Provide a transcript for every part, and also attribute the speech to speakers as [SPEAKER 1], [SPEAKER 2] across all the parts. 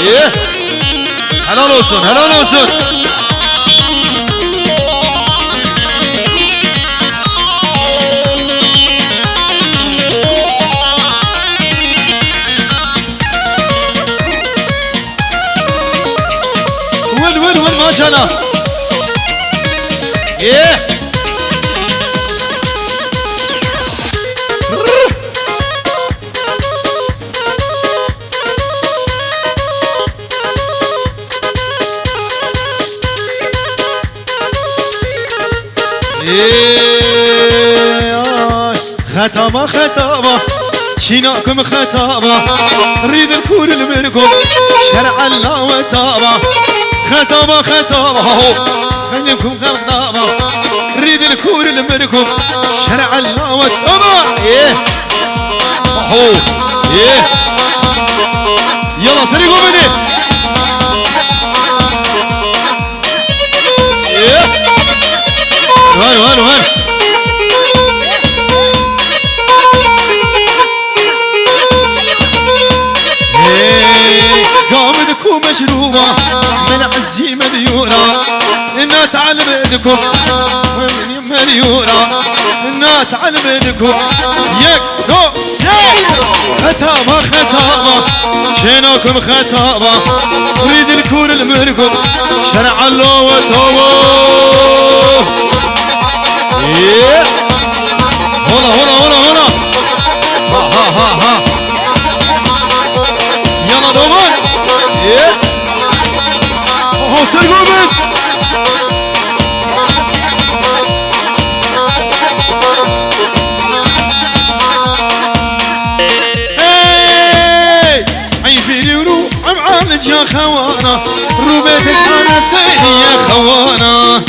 [SPEAKER 1] ايه helal olsun helal olsun. ول maşallah. ايه ختامة ختامة شيناكم ختامة ريد الكور المركم شرع الله وتامة ختامة ختامة خليكم ختامة ريد الكور المركم شرع الله وتامة ايه هو ايه يلا سريقوا بدي ايه وين قامدكم مشروبة من عزي مليونة إنا تعلم ايدكم مليونة إنا تعلم ايدكم يك دو سي ختامة ختامة شيناكم ختامة ريد الكور المركم شرع الله وتوبه ايه هنا ها يلا دومان ايه اهو سرقوبن هاي عين في الورو عم عالج يا خوانا روبيتش انا سيدي يا خوانا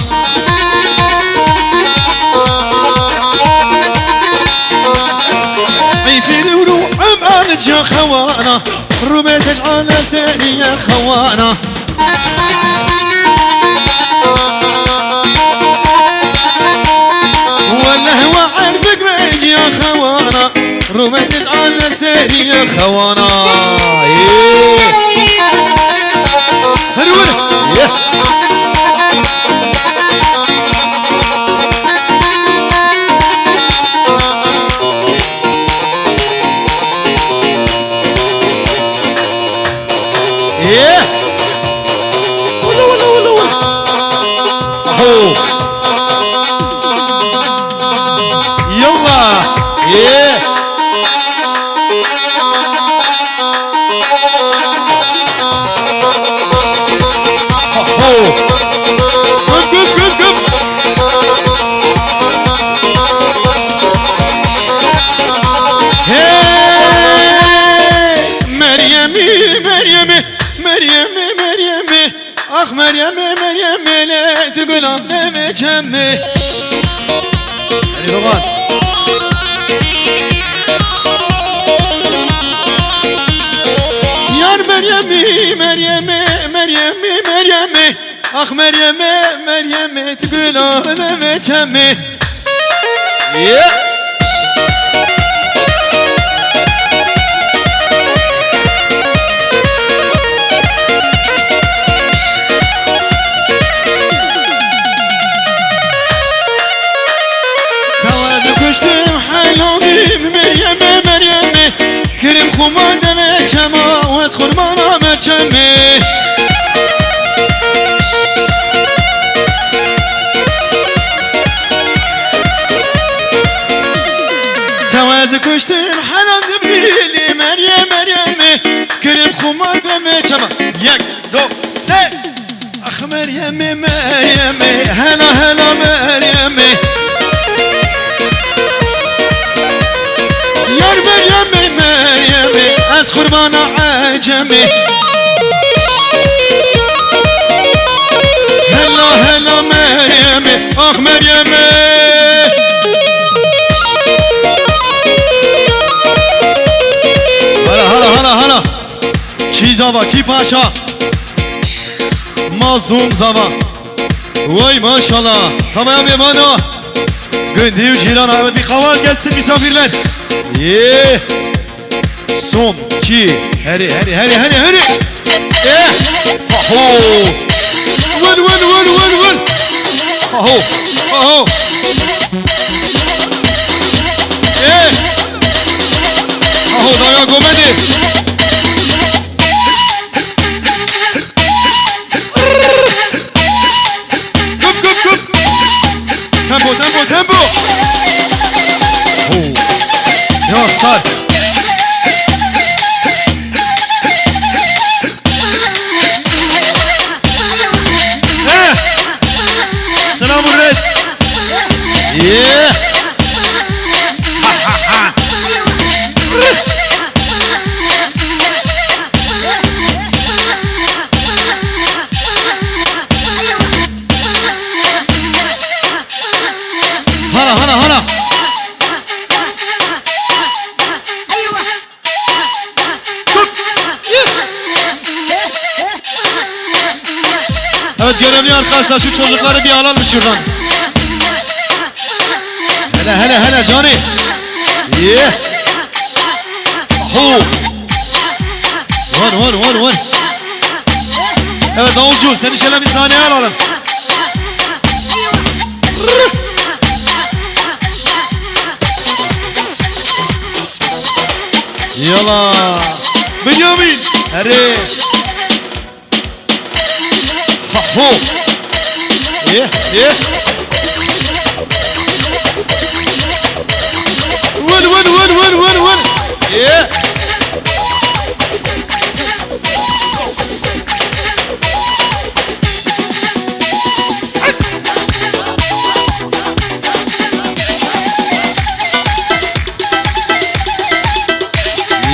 [SPEAKER 1] يا خوانا رميتش على سيري يا خوانا ولا هو عارفك بيجي يا خوانا رميتش على سيري يا خوانا مريم لا تقول انا جنبي علي بابان يا مريم اخ مريم تقول انا جنبي مريم كريم خمانده مچما واس خرمانا مچمه تواز كشتم حلم دبليلي مريم كريم خمانده مچما یک دو سه اخ مريم هلا مريم مريم از قربان عجمي هلا مريم اخ مريم هلا کی زاوا کی پاشا مظلوم زاوا وای ماشالله tamam yemana gündüz jiran Ahmet bir kaval gelsin misafirler Son, 2, hadi ايه اهو ول ول ول ول ول اهو اهو ايه اهو دايا قومني تمبو تمبو تمبو يا استاذ سلام الرئيس ايه هلا هلا هلا Evet görevli arkadaşlar şu çocukları bir alalım şuradan. Hele hele hele Johnny. Yeah. Ahu. Vur. Evet davulcu seni şöyle bir sahneye alalım. Yala. Benjamin. Hadi. Ho. Yeah. Win. Yeah.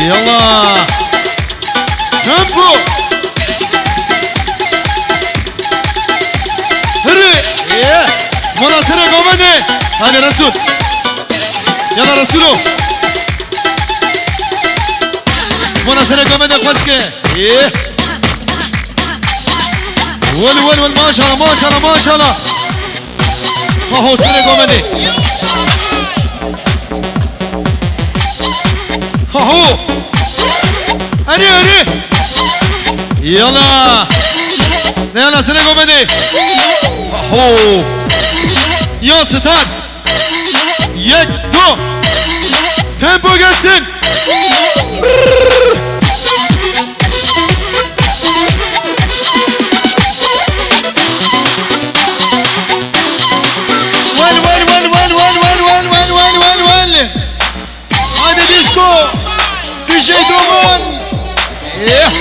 [SPEAKER 1] Yalla. Tempo. Mola sene komedi. Hadi Resul. Yalla Resulo. Mola sene komedi koşke. Vel maşallah. Aho sene komedi. Aho. Hadi. Yalla. Ne yalla sene komedi. Aho. Ya start. Yek, do. Tempo gelsin. Well. Hadi disco. DJ Doman. Yeah.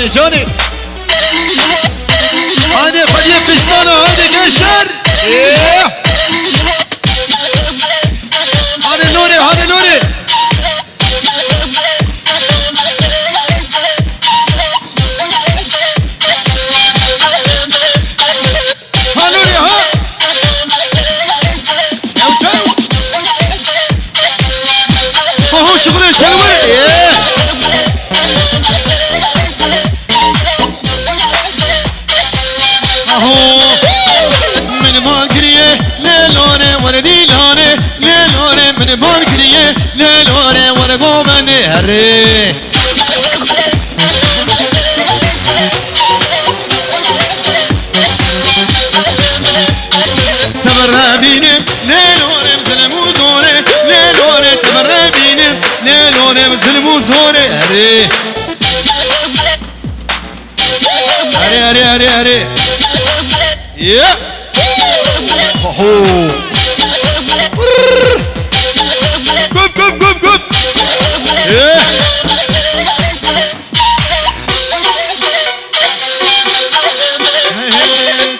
[SPEAKER 1] Johnny. Hadi Fadiye Pistano, hadi gençler. Hadi Nuri. Ha Nuri ha. Aho şıkırı şelvi. من مالكريه ليلونه ولا ديلانه ليلونه من مالكريه ليلونه ولا قومني هري تبرابينم ليلونه مزلموزونه ليلونه تبرابينم ليلونه مزلموزونه هري هري Yeah. Oh. Good. Yeah.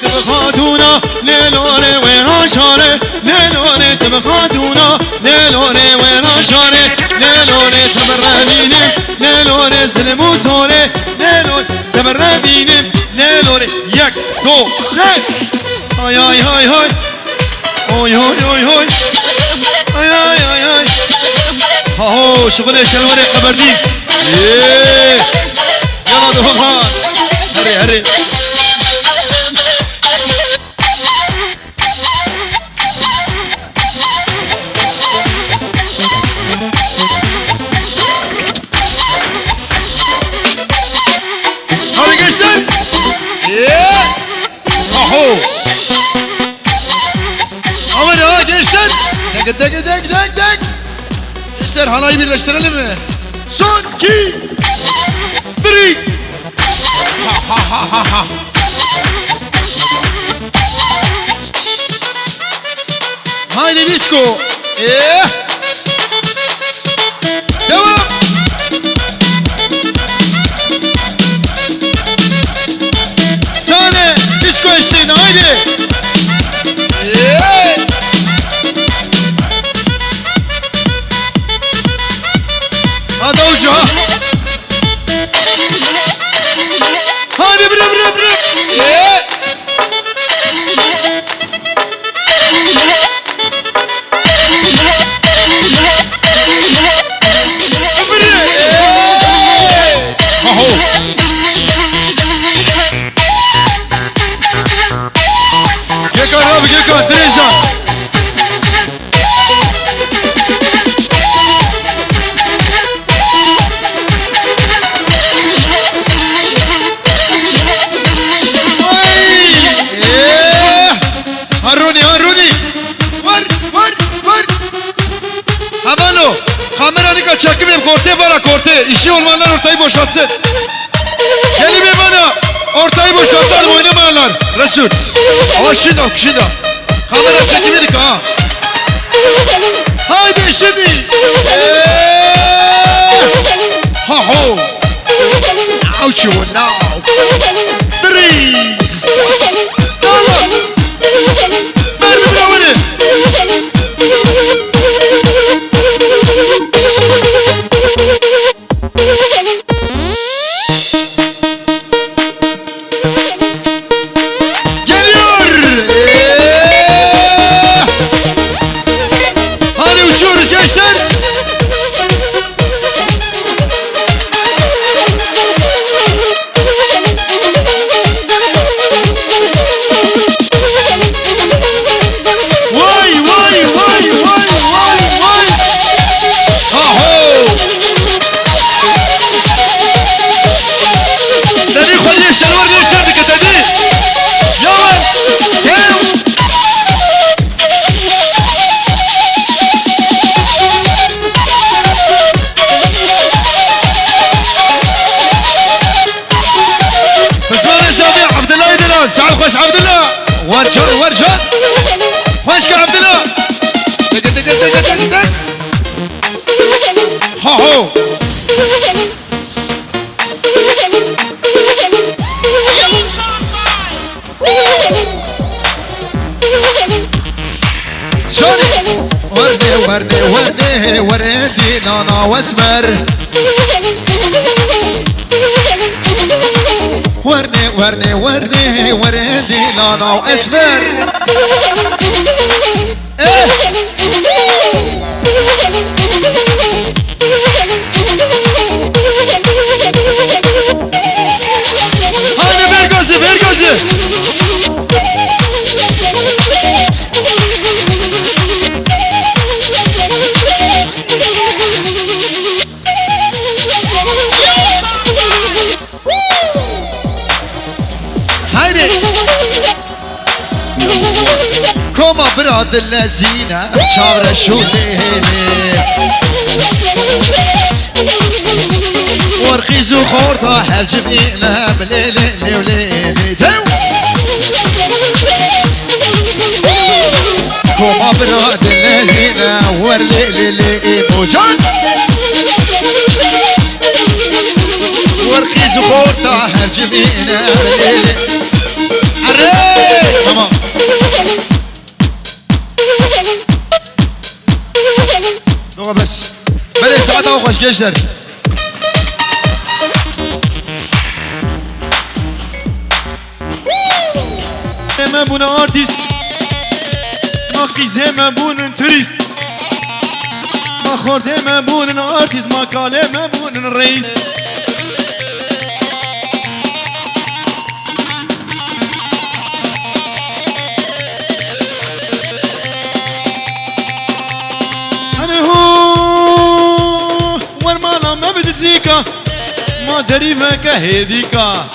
[SPEAKER 1] تبخاتونا ليلوني وين عشاني ليلوني تبخاتونا ليلوني وين عشاني ليلوني تمرانيني ليلوني زلموزوني ليلوني تمرانيني ليلوني يك دو سي هاي هاو شغل شلوني قبردين يلا دهوغان هري
[SPEAKER 2] Dek. Gençler halayı birleştirelim mi? Son 2 1. Haydi disco. Devam. Sahne disco eşliğinde haydi. Hadi ucu ha. Hadi bre. Gökhan, Direjan. Haruni. Var. Havalo. Kameranı kaçakım hep korte. İşi olmayanlar ortayı boşaltsın. Gelin bir bana. Ortayı boşaltalım oynamayanlar. Resul. Şimdi. Kamera çekivedik ha. Haydi şimdi. Ho. Ouch you now. 3. Tamam. Verdi bravını. سعد خوش عبد الله ورجان خوش عبد الله دق هو شوني وردي نانا واسمر وردي نانا واسمر هذا برقصي كوما براد اللذينة شعر شو ليلي ورقيز وخورطة حاجب إينا بليلي وليلي تو كوما براد اللذينة ورليلي موجان ورقيز وخورطة حاجب إينا بليلي عري ماما دوغا بس بلي ساعتها وخوش جيشتر ما بون ارتيست ما قيزه ما بون توريست ما خورده ما بون ارتيست ما كاله ما بون رئيس زيكا ما دريبها كهديكا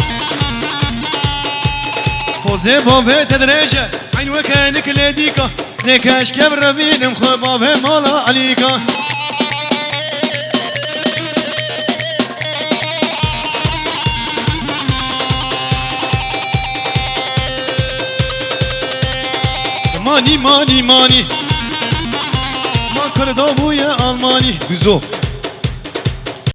[SPEAKER 2] خوزه بابه تدريجة عين وكانك لديكا زيكاش كبر بينم خو بابه مالا عليكا ماني ماني ماني ما كردو بويا ألماني
[SPEAKER 1] Güzo